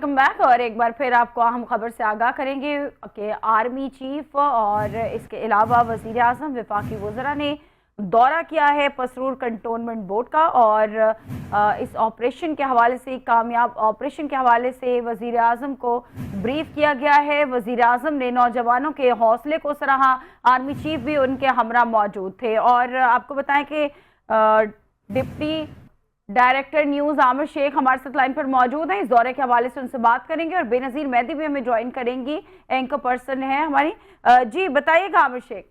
Welcome back. اور ایک بار پھر آپ کو اہم خبر سے آگاہ کریں گے کہ آرمی چیف اور اس کے علاوہ وزیر اعظم وفاقی وزراء نے دورہ کیا ہے پسرور کنٹونمنٹ بورڈ کا، اور اس آپریشن کے حوالے سے، کامیاب آپریشن کے حوالے سے وزیر اعظم کو بریف کیا گیا ہے۔ وزیر اعظم نے نوجوانوں کے حوصلے کو سراہا، آرمی چیف بھی ان کے ہمراہ موجود تھے۔ اور آپ کو بتائیں کہ ڈپٹی ڈائریکٹر نیوز عامر شیخ ہمارے ساتھ لائن پر موجود ہیں، اس دورے کے حوالے سے ان سے بات کریں گے، اور بے نظیر مہدی بھی ہمیں جوائن کریں گی، اینکر پرسن ہے ہماری۔ جی بتائیے گا عامر شیخ۔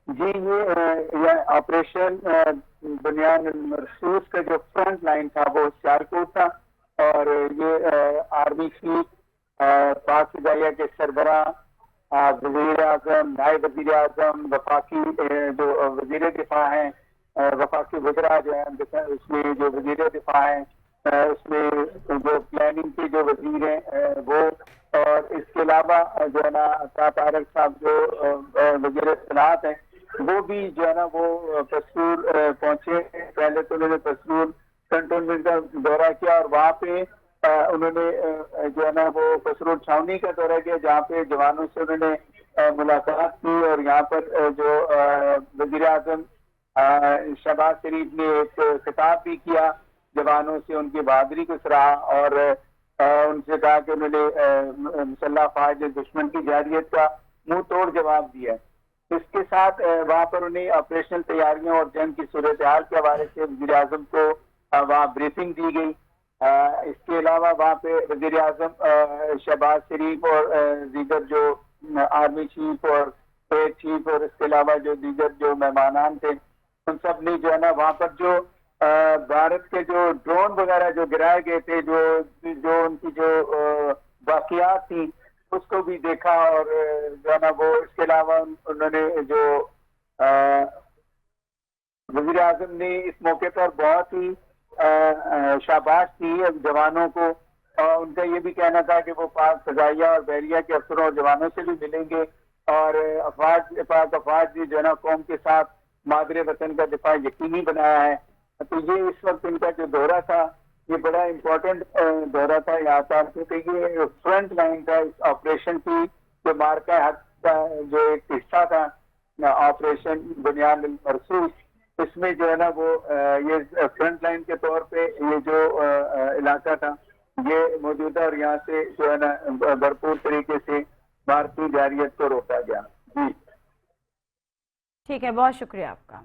جی یہ آپریشن بنیان مرصوص کا جو فرنٹ لائن تھا وہ سیالکوٹ تھا، اور یہ آرمی چیف پاک فضائیہ کے سربراہ وزیر اعظم، نائب وزیر اعظم، وفاقی جو وزیر دفاع ہیں، وفاقی وزراء جو ہیں، اس میں جو وزیر دفاع ہیں، اس میں جو پلاننگ کے جو وزیر ہیں وہ، اور اس کے علاوہ جو ہے نا طارق صاحب جو وزیر اطلاعات ہیں وہ بھی جو ہے نا وہ پسرور پہنچے۔ پہلے تو انہوں نے پسرور کنٹونمنٹ کا دورہ کیا، اور وہاں پہ انہوں نے جو ہے نا وہ پسرور چھاونی کا دورہ کیا، جہاں پہ جوانوں سے انہوں نے ملاقات کی، اور یہاں پر جو وزیر اعظم شہباز شریف نے ایک خطاب بھی کیا جوانوں سے، ان کی بہادری کو سراہا، اور ان سے کہا کہ انہوں نے مسلح افواج دشمن کی جارحیت کا منہ توڑ جواب دیا۔ اس کے ساتھ وہاں پر انہیں آپریشنل تیاریوں اور جنگ کی صورتحال کے حوالے سے وزیر اعظم کو وہاں بریفنگ دی گئی۔ اس کے علاوہ وہاں پہ وزیر اعظم شہباز شریف اور دیگر جو آرمی چیف اور ایئر چیف، اور اس کے علاوہ جو دیگر جو مہمانان تھے، ان سب نے جو ہے نا وہاں پر جو بھارت کے جو ڈرون وغیرہ جو گرائے گئے تھے، جو ان کی جو باقیات تھی، اس کو بھی دیکھا، اور جو ہے نا وہ اس کے علاوہ انہوں نے جو وزیر اعظم نے اس موقع پر بہت ہی شاباش دی جوانوں کو، اور ان کا یہ بھی کہنا تھا کہ وہ پاک فضائیہ اور بحریہ کے افسروں اور جوانوں سے بھی ملیں گے، اور پاک افواج بھی جو ہے نا قوم کے ساتھ مادر وطن کا دفاع یقینی بنایا ہے۔ تو یہ اس وقت ان کا جو دورہ تھا یہ بڑا امپورٹنٹ دورہ تھا یہاں پر، کیونکہ یہ فرنٹ لائن تھا اس آپریشن کی، جو مارکہ حق کا جو ایک حصہ تھا آپریشن بنیان مرصوص، اس میں جو ہے نا وہ یہ فرنٹ لائن کے طور پہ یہ جو علاقہ تھا یہ موجودہ، اور یہاں سے جو ہے نا بھرپور طریقے سے بھارتی جارحیت کو روکا گیا۔ جی ٹھیک ہے، بہت شکریہ آپ کا۔